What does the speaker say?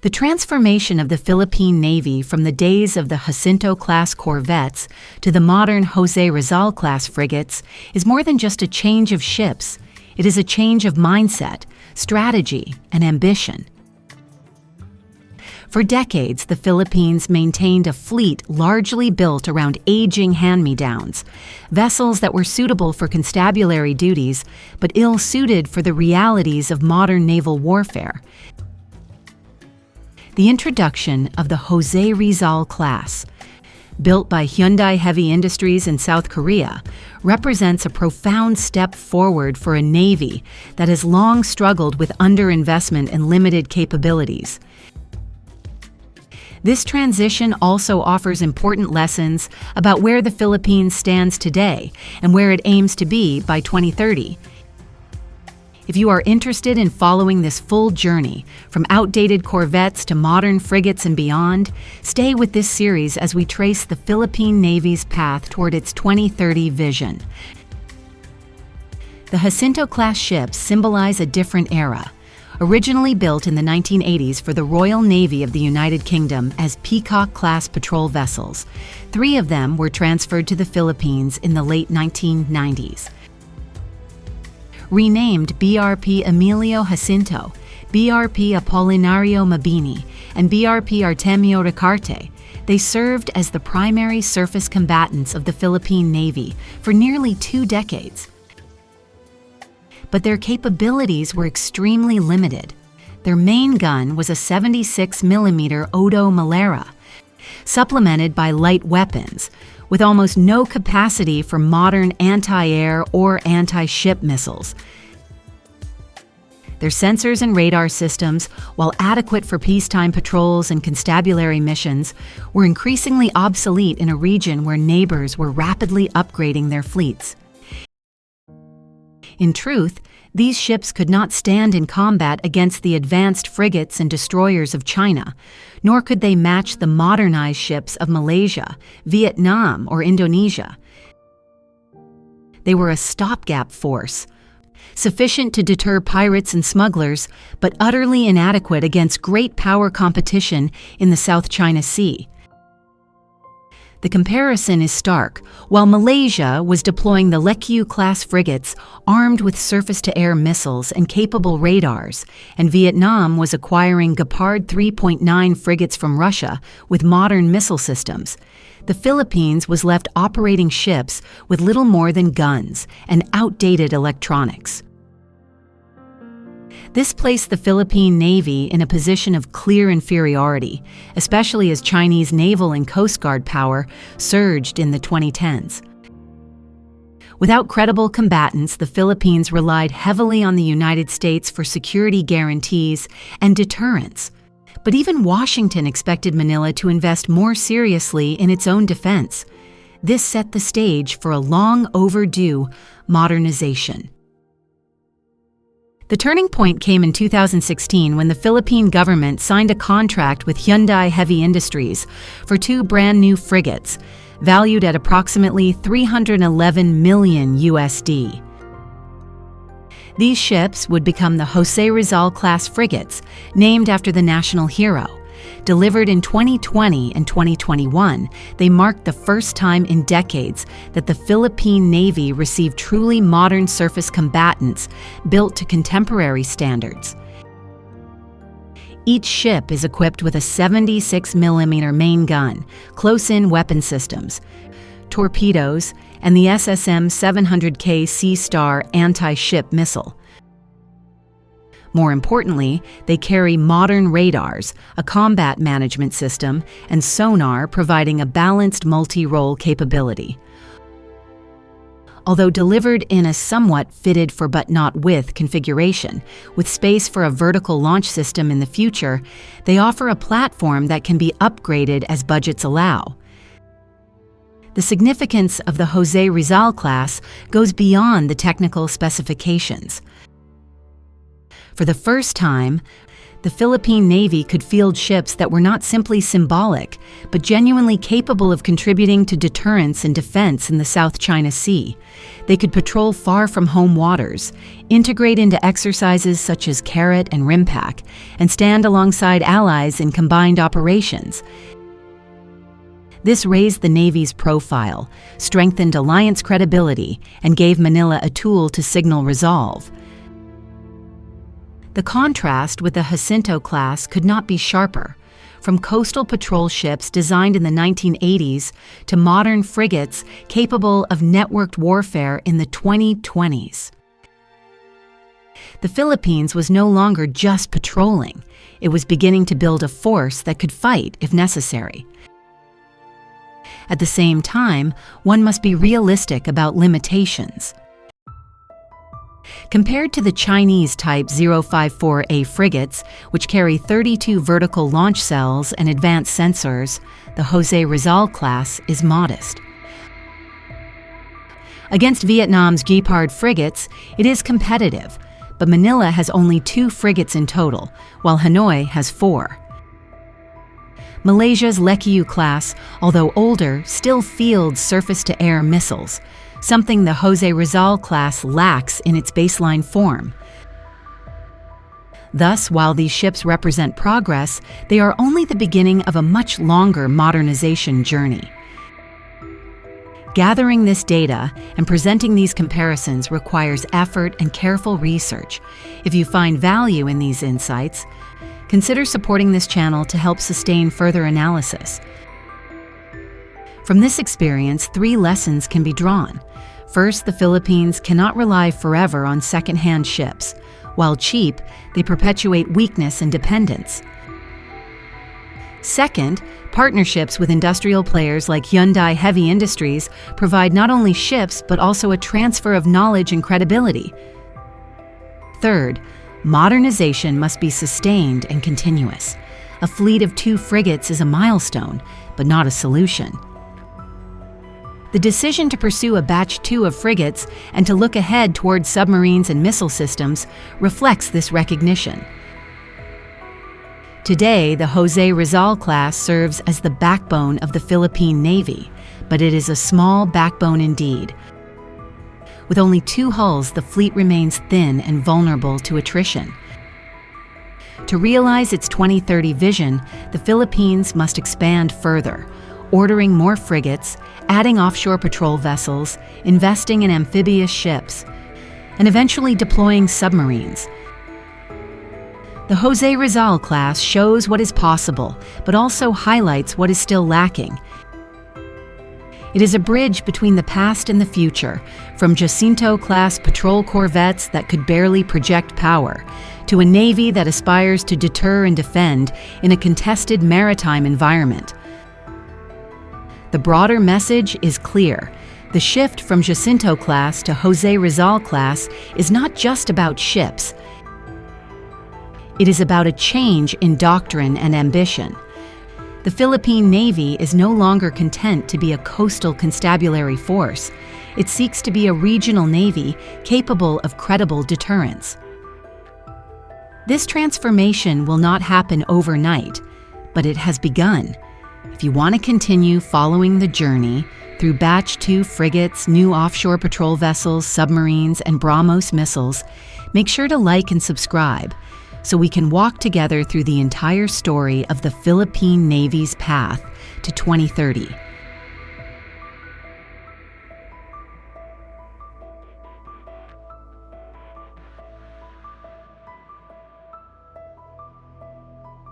The transformation of the Philippine Navy from the days of the Jacinto-class corvettes to the modern Jose Rizal-class frigates is more than just a change of ships. It is a change of mindset, strategy, and ambition. For decades, the Philippines maintained a fleet largely built around aging hand-me-downs, vessels that were suitable for constabulary duties but ill-suited for the realities of modern naval warfare. The introduction of the Jose Rizal-class, built by Hyundai Heavy Industries in South Korea, represents a profound step forward for a Navy that has long struggled with underinvestment and limited capabilities. This transition also offers important lessons about where the Philippines stands today and where it aims to be by 2030. If you are interested in following this full journey, from outdated corvettes to modern frigates and beyond, stay with this series as we trace the Philippine Navy's path toward its 2030 vision. The Jacinto-class ships symbolize a different era. Originally built in the 1980s for the Royal Navy of the United Kingdom as Peacock-class patrol vessels, 3 of them were transferred to the Philippines in the late 1990s. Renamed BRP Emilio Jacinto, BRP Apolinario Mabini, and BRP Artemio Ricarte, they served as the primary surface combatants of the Philippine Navy for nearly 2 decades. But their capabilities were extremely limited. Their main gun was a 76mm Odo Malera, supplemented by light weapons, with almost no capacity for modern anti-air or anti-ship missiles. Their sensors and radar systems, while adequate for peacetime patrols and constabulary missions, were increasingly obsolete in a region where neighbors were rapidly upgrading their fleets. In truth, these ships could not stand in combat against the advanced frigates and destroyers of China, nor could they match the modernized ships of Malaysia, Vietnam, or Indonesia. They were a stopgap force, sufficient to deter pirates and smugglers, but utterly inadequate against great power competition in the South China Sea. The comparison is stark. While Malaysia was deploying the Lekyu-class frigates armed with surface-to-air missiles and capable radars, and Vietnam was acquiring Gepard 3.9 frigates from Russia with modern missile systems, the Philippines was left operating ships with little more than guns and outdated electronics. This placed the Philippine Navy in a position of clear inferiority, especially as Chinese naval and Coast Guard power surged in the 2010s. Without credible combatants, the Philippines relied heavily on the United States for security guarantees and deterrence. But even Washington expected Manila to invest more seriously in its own defense. This set the stage for a long overdue modernization. The turning point came in 2016 when the Philippine government signed a contract with Hyundai Heavy Industries for 2 brand new frigates, valued at approximately $311 million USD. These ships would become the Jose Rizal-class frigates, named after the national hero. Delivered in 2020 and 2021, they marked the first time in decades that the Philippine Navy received truly modern surface combatants built to contemporary standards. Each ship is equipped with a 76mm main gun, close-in weapon systems, torpedoes, and the SSM 700K Sea Star anti-ship missile. More importantly, they carry modern radars, a combat management system, and sonar providing a balanced multi-role capability. Although delivered in a somewhat fitted for but not with configuration, with space for a vertical launch system in the future, they offer a platform that can be upgraded as budgets allow. The significance of the Jose Rizal-class goes beyond the technical specifications. For the first time, The Philippine Navy could field ships that were not simply symbolic, but genuinely capable of contributing to deterrence and defense in the South China Sea. They could patrol far from home waters, integrate into exercises such as Carrot and Rimpak, and stand alongside allies in combined operations. This raised the Navy's profile, strengthened alliance credibility, and gave Manila a tool to signal resolve. The contrast with the Jacinto-class could not be sharper. From coastal patrol ships designed in the 1980s to modern frigates capable of networked warfare in the 2020s. The Philippines was no longer just patrolling. It was beginning to build a force that could fight if necessary. At the same time, one must be realistic about limitations. Compared to the Chinese-type 054A frigates, which carry 32 vertical launch cells and advanced sensors, the Jose Rizal-class is modest. Against Vietnam's Guépard frigates, it is competitive, but Manila has only 2 frigates in total, while Hanoi has 4. Malaysia's Jacinto-class, although older, still fields surface-to-air missiles, something the Jose Rizal-class lacks in its baseline form. Thus, while these ships represent progress, they are only the beginning of a much longer modernization journey. Gathering this data and presenting these comparisons requires effort and careful research. If you find value in these insights, consider supporting this channel to help sustain further analysis. From this experience, 3 lessons can be drawn. First, the Philippines cannot rely forever on second-hand ships. While cheap, they perpetuate weakness and dependence. Second, partnerships with industrial players like Hyundai Heavy Industries provide not only ships but also a transfer of knowledge and credibility. Third, modernization must be sustained and continuous. A fleet of 2 frigates is a milestone, but not a solution. The decision to pursue a batch 2 of frigates and to look ahead toward submarines and missile systems reflects this recognition. Today, the Jose Rizal-class serves as the backbone of the Philippine Navy, but it is a small backbone indeed. With only 2 hulls, the fleet remains thin and vulnerable to attrition. To realize its 2030 vision, the Philippines must expand further, ordering more frigates, adding offshore patrol vessels, investing in amphibious ships, and eventually deploying submarines. The Jose Rizal-class shows what is possible, but also highlights what is still lacking. It is a bridge between the past and the future, from Jacinto-class patrol corvettes that could barely project power, to a Navy that aspires to deter and defend in a contested maritime environment. The broader message is clear. The shift from Jacinto-class to Jose Rizal-class is not just about ships. It is about a change in doctrine and ambition. The Philippine Navy is no longer content to be a coastal constabulary force. It seeks to be a regional navy capable of credible deterrence. This transformation will not happen overnight, but it has begun. If you want to continue following the journey through Batch 2 frigates, new offshore patrol vessels, submarines, and BrahMos missiles, make sure to like and subscribe so we can walk together through the entire story of the Philippine Navy's path to 2030.